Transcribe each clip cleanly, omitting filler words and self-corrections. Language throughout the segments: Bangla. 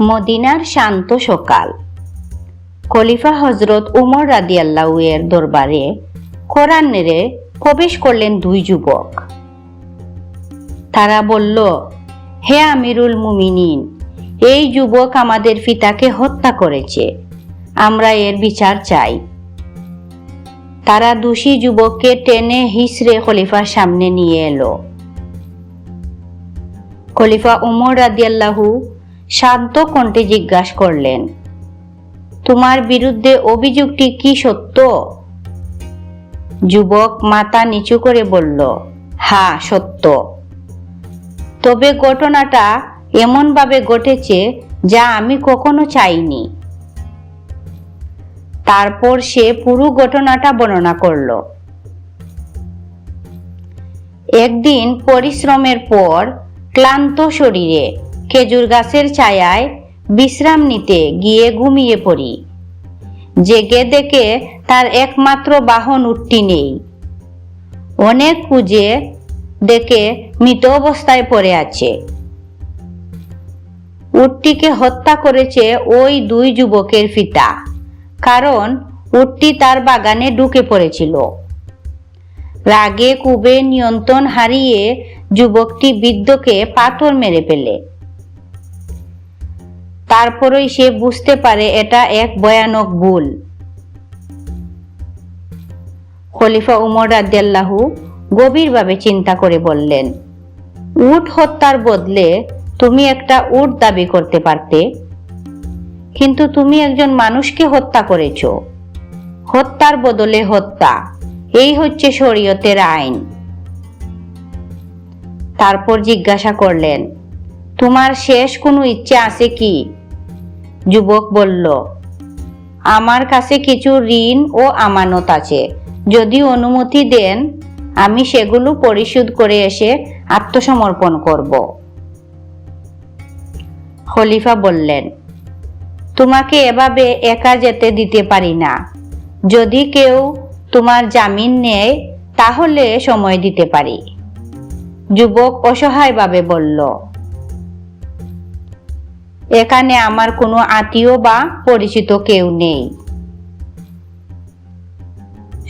মদিনার শান্ত সকাল। খলিফা হজরত উমর রাদিয়াল্লাহু এর দরবারে কোরআনে প্রবেশ করলেন দুই যুবক। তারা বলল, হে আমিরুল মুমিনিন, এই যুবক আমাদের পিতাকে হত্যা করেছে, আমরা এর বিচার চাই। তারা দোষী যুবককে টেনে হিঁচড়ে খলিফার সামনে নিয়ে এলো। খলিফা উমর রাদিয়াল্লাহু শান্ত কণ্ঠে জিজ্ঞাসা করলেন, তোমার বিরুদ্ধে অভিযোগটি কি সত্য? যুবক মাথা নিচু করে বলল, হ্যাঁ সত্য, তবে ঘটনাটা এমনভাবে ঘটেছে যা আমি কখনো চাইনি। তারপর সে পুরো ঘটনাটা বর্ণনা করল। একদিন পরিশ্রমের পর ক্লান্ত শরীরে খেজুর গাছের ছায়ায় বিশ্রাম নিতে গিয়ে ঘুমিয়ে পড়ি। জেগে দেখে তার একমাত্র বাহন উটটি নেই। অনেক খুঁজে দেখে মৃত অবস্থায় পড়ে আছে। উটটিকে হত্যা করেছে ওই দুই যুবকের পিতা, কারণ উটটি তার বাগানে ঢুকে পড়েছিল। রাগে ক্ষোভে নিয়ন্ত্রণ হারিয়ে যুবকটি বৃদ্ধকে পাথর মেরে ফেলে। তারপরই সে বুঝতে পারে এটা এক ভয়ানক ভুল। খলিফা উমর রাদিয়াল্লাহু গভীরভাবে চিন্তা করে বললেন, উট হত্যার বদলে তুমি একটা উট দাবি করতে পারতে, কিন্তু তুমি একজন মানুষকে হত্যা করেছো। হত্যার বদলে হত্যা, এই হচ্ছে শরীয়তের আইন। তারপর জিজ্ঞাসা করলেন, তোমার শেষ কোনো ইচ্ছা আছে কি? যুবক বলল, আমার কাছে কিছু ঋণ ও আমানত আছে, যদি অনুমতি দেন আমি সেগুলো পরিশোধ করে এসে আত্মসমর্পণ করব। খলিফা বললেন, তোমাকে এভাবে একা যেতে দিতে পারি না। যদি কেউ তোমার জামিন নেয় তাহলে সময় দিতে পারি। যুবক অসহায়ভাবে বলল, এখানে আমার কোনো আত্মীয় বা পরিচিত কেউ নেই।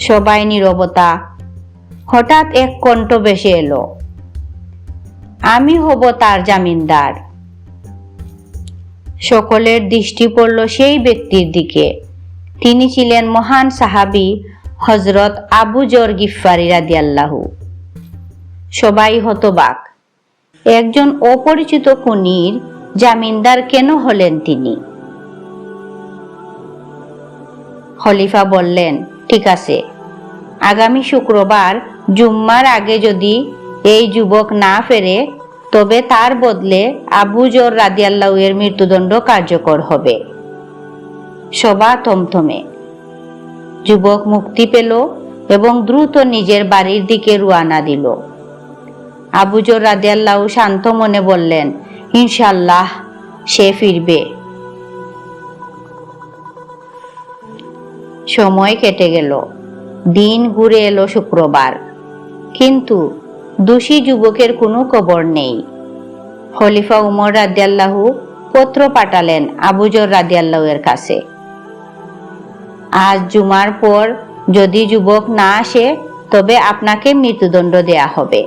সবাই নীরবতা। হঠাৎ এক কণ্ঠ ভেসে এলো, আমি হব তার জামিনদার। সকলের দৃষ্টি পড়ল সেই ব্যক্তির দিকে। তিনি ছিলেন মহান সাহাবী হযরত আবু যর গিফারী রাদিয়াল্লাহু। সবাই হতবাক, একজন অপরিচিত খুনির জামিনদার কেন হলেন তিনি? খলিফা বললেন, ঠিক আছে, আগামী শুক্রবার জুম্মার আগে যদি এই যুবক না ফেরে তবে তার বদলে আবু যর রাদিয়াল্লাহু এর মৃত্যুদণ্ড কার্যকর হবে। সবা থমথমে। যুবক মুক্তি পেল এবং দ্রুত নিজের বাড়ির দিকে রওনা দিল। আবু যর রাদিয়াল্লাহু শান্ত মনে বললেন, ইনশাআল্লাহ সে ফিরবে। সময় কেটে গেল। দিন ঘুরে এলো শুক্রবার, কিন্তু দোষী যুবকের কোনো খবর নেই। খলিফা উমর রাদিয়াল্লাহু পত্র পাঠালেন আবু যর রাদিয়াল্লাহু এর কাছে, আজ জুমার পর যদি যুবক না আসে তবে আপনাকে মৃত্যুদণ্ড দেয়া হবে।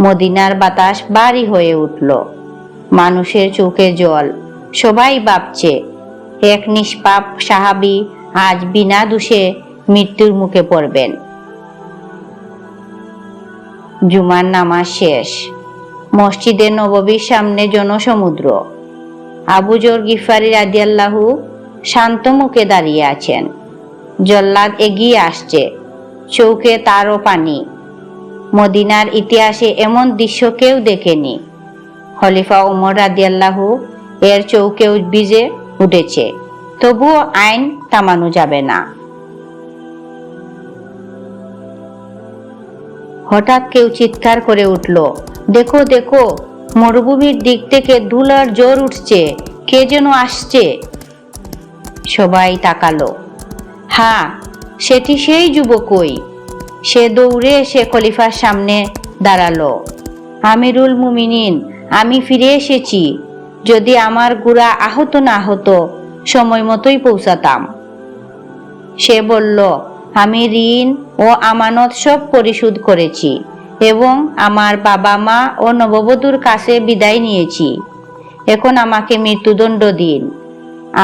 মদিনার বাতাস ভারী হয়ে উঠল। মানুষের চোখে জল। সবাই ভাবছে, এক নিষ্পাপ সাহাবী আজ বিনা দোষে মৃত্যুর মুখে পড়বেন। জুমার নামাজ শেষ। মসজিদে নববীর সামনে জনসমুদ্র। আবু যর গিফারী রাদিয়াল্লাহু শান্ত মুখে দাঁড়িয়ে আছেন। জল্লাদ এগিয়ে আসছে, চোখে তারও পানি। মদিনার ইতিহাসে এমন দৃশ্য কেউ দেখেনি। খলিফা উমর রাদিয়াল্লাহু এর চোখেও ভিজে উঠেছে, তবুও আইন থামানো যাবে না। হঠাৎ কেউ চিৎকার করে উঠল, দেখো দেখো, মরুভূমির দিক থেকে ধুলার জোর উঠছে, কে যেন আসছে। সবাই তাকালো। হ্যাঁ, সেটি সেই যুবকই। সে দৌড়ে এসে খলিফার সামনে দাঁড়ালো। আমিরুল মুমিনিন, আমি ফিরে এসেছি। যদি আমার ঘোড়া আহত না হতো সময় মতোই পৌঁছাতাম। সে বলল, আমি ঋণ ও আমানত সব পরিশোধ করেছি এবং আমার বাবা মা ও নববধূর কাছে বিদায় নিয়েছি। এখন আমাকে মৃত্যুদণ্ড দিন,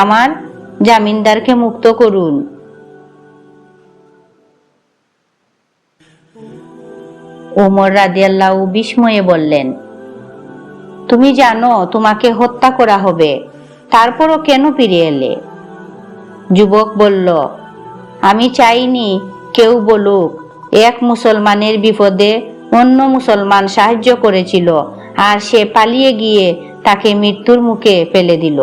আমার জামিনদারকে মুক্ত করুন। ওমর রাদিয়াল্লাহু বিস্ময়ে বললেন, তুমি জানো তোমাকে হত্যা করা হবে, তারপরও কেন ফিরে এলে? যুবক বলল, আমি চাইনি কেউ বলুক এক মুসলমানের বিপদে অন্য মুসলমান সাহায্য করেছিল আর সে পালিয়ে গিয়ে তাকে মৃত্যুর মুখে ফেলে দিল।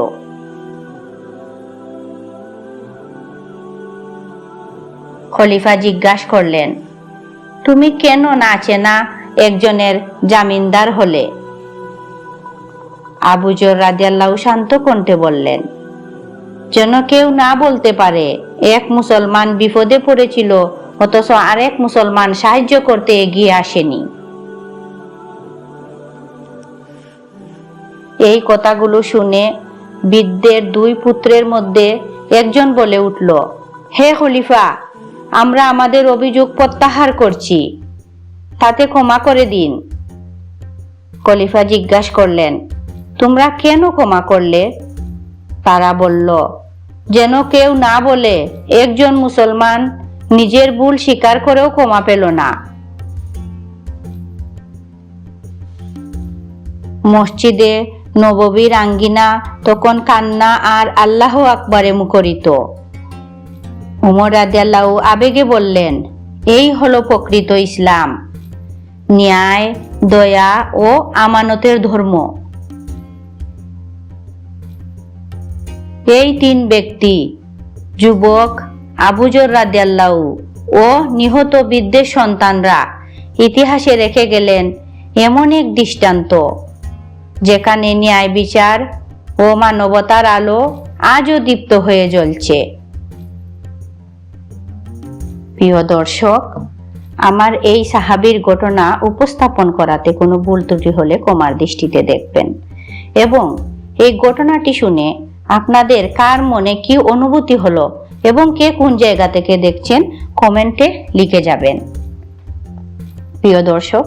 খলিফা জিজ্ঞাসা করলেন, তুমি কেন না চেনা একজনের জামিনদার হলে? আবু যর রাদিয়াল্লাহু শান্ত কণ্ঠে বললেন, যেন কেউ না বলতে পারে এক মুসলমান বিপদে পড়েছিল অথচ আরেক মুসলমান সাহায্য করতে এগিয়ে আসেনি। এই কথাগুলো শুনে বৃদ্ধের দুই পুত্রের মধ্যে একজন বলে উঠল, হে খলিফা, আমরা আমাদের অভিযোগ প্রত্যাহার করছি, তাতে ক্ষমা করে দিন। খলিফা জিজ্ঞাসা করলেন, তোমরা কেন ক্ষমা করলে? তারা বলল, যেন কেউ না বলে একজন মুসলমান নিজের ভুল স্বীকার করেও ক্ষমা পেল না। মসজিদে নববীর আঙ্গিনা তখন কান্না আর আল্লাহু আকবারে মুখরিত। ওমর রাদিয়াল্লাহু আবেগে বললেন, এই হলো প্রকৃত ইসলাম, ন্যায়, দয়া ও আমানতের ধর্ম। এই তিন ব্যক্তি, যুবক আবু যর রাদিয়াল্লাহু ও নিহত বৃদ্ধের সন্তানরা, ইতিহাসে রেখে গেলেন এমন এক দৃষ্টান্ত যেখানে ন্যায় বিচার ও মানবতার আলো আজও দীপ্ত হয়ে জ্বলছে। প্রিয় দর্শক, আমার এই সাহাবীর ঘটনা উপস্থাপন করাতে কোনো ভুল ত্রুটি হলে ক্ষমার দৃষ্টিতে দেখবেন এবং এই ঘটনাটি শুনে আপনাদের কার মনে কি অনুভূতি হলো এবং কে কোন জায়গা থেকে দেখছেন কমেন্টে লিখে যাবেন। প্রিয় দর্শক,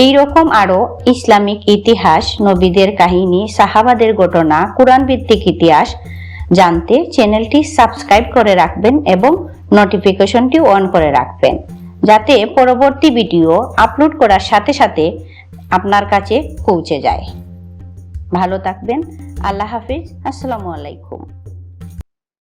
এই রকম আরো ইসলামিক ইতিহাস, নবীদের কাহিনী, সাহাবাদের ঘটনা, কোরআন ভিত্তিক ইতিহাস জানতে চ্যানেলটি সাবস্ক্রাইব করে রাখবেন এবং নোটিফিকেশনটি অন করে রাখবেন, যাতে পরবর্তী ভিডিও আপলোড করার সাথে সাথে আপনার কাছে পৌঁছে যায়। ভালো থাকবেন। আল্লাহ হাফিজ। আসসালামু আলাইকুম।